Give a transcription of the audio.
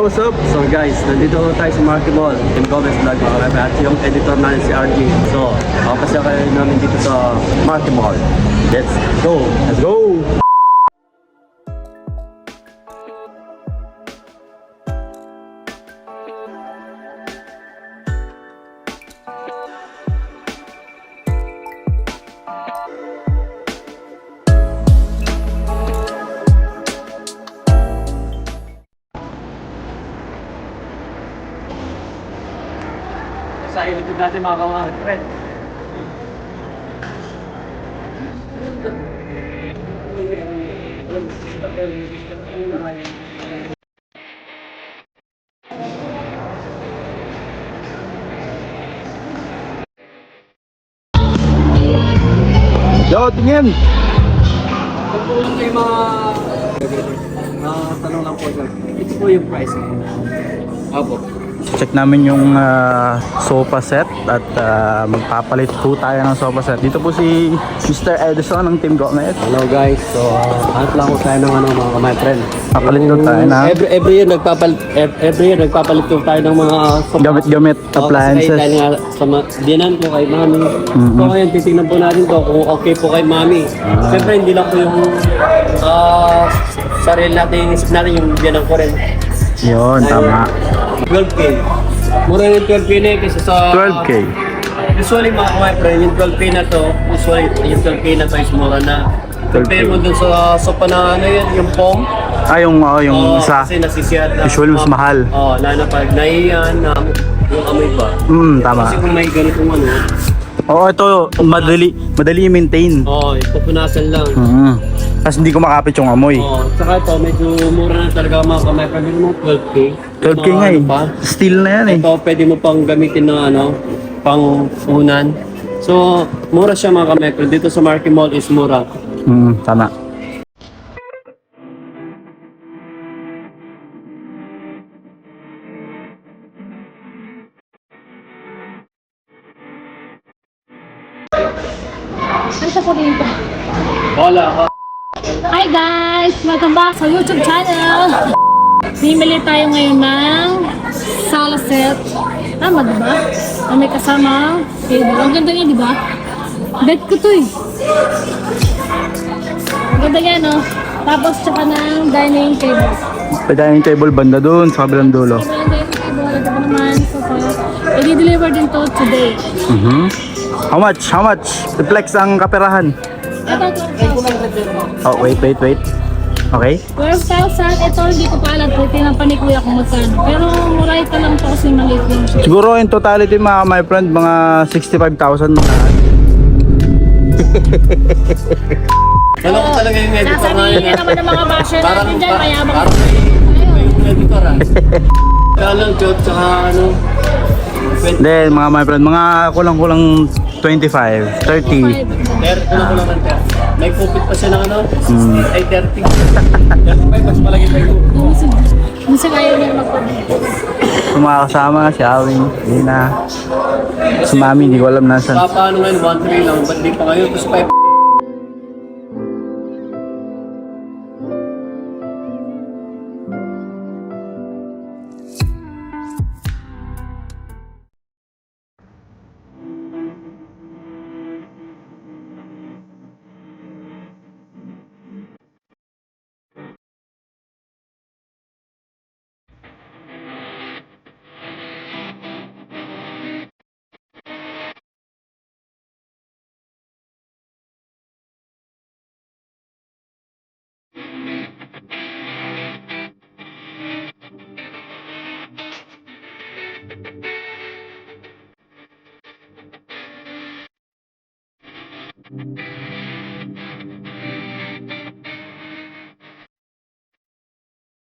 what's up? So guys, nandito tayo sa Marky Mall, Team Gomez Vlog mga kaibigan, at yung editor natin si RG. So, makapasya kayo namin dito sa Marky Mall. Let's go! Let's go! Sa ilitid natin mga kamahal. Yo, tingin! Pagpulong kayo mga tanong lang po. Ito po yung price mo. Apo. Check namin yung sofa set at magpapalit po tayo ng sofa set. Dito po si Mr. Edison ng Team Gomez. Hello guys, so hanap lang ko tayo ng mga my friend. Papalit ko tayo na Every year nagpapalit ko tayo ng mga gamit-gamit appliances. Kasi nga sa dinan ko kay mami. So ngayon titingnan po natin to kung okay po kay mami. Siyempre hindi lang po yung sarili natin, isip natin yung dinan ko rin. Yun, tama. 12K. Mura yung 12K na kaysa sa 12K. Usually my friend, yung 12K na to, usually yung 12K na to is mura na. Compare mo dun sa sopa na ano yun, yung foam. Yung isa. Kasi nasisiyat na. Usually mas mahal. Lalo na pag naiyan, yung amoy ba. Tama. Kasi kung may ganitong ano. Ito, madali i-maintain. Ipupunasan lang. Kasi hindi ko makapit yung amoy. Saka ito, medyo mura na talaga mga kamay. Pwede mo 12K. 12K nga eh. Steel na yan eh. Ito, pwede mo pang gamitin ng pang unan. So, mura siya mga kamay. Dito sa Marky Mall is mura. Tama. Ano siya po dito? Wala ka. Hi guys! Welcome back sa YouTube channel! Bimili tayo ngayon ng sala set. Tama diba? Na may kasama table. Ang ganda niya diba? Bed ko to eh. Ang ganda niya no? Tapos tsaka ng dining table. May dining table banda doon sa kabilang dulo. Ito yung dining table. Ito pa naman sofa. I-deliver din to today. How much? How much? I-flex ang kaperahan. Ito, 12,000. Wait. Okay? 12,000. Ito, hindi ko pa alam. Tinan pa ni Kuya kung magkano. Pero muray ka lang to kasi maliit lang siya. Siguro in totality mga my friend, mga 65,000 na. Alam ko talaga yung editor na Sasabihin yun. niya naman ng mga basher natin dyan. Mayabang. Parang may editor Kaya lang, Jot, tsaka ano. Then mga my friend, mga kulang-kulang 25, 30. 30 na ko naman ka. May kupit pa siya ng ano? Ay, 30. 35, mas malaki pa yun. Minsan ayaw niya magpapit. Yung mga kasama, si Awing, Lina, si Mami, hindi ko alam nasan. Paano ngayon, 1-3 lang. Ba't di pa ngayon? Tapos 5.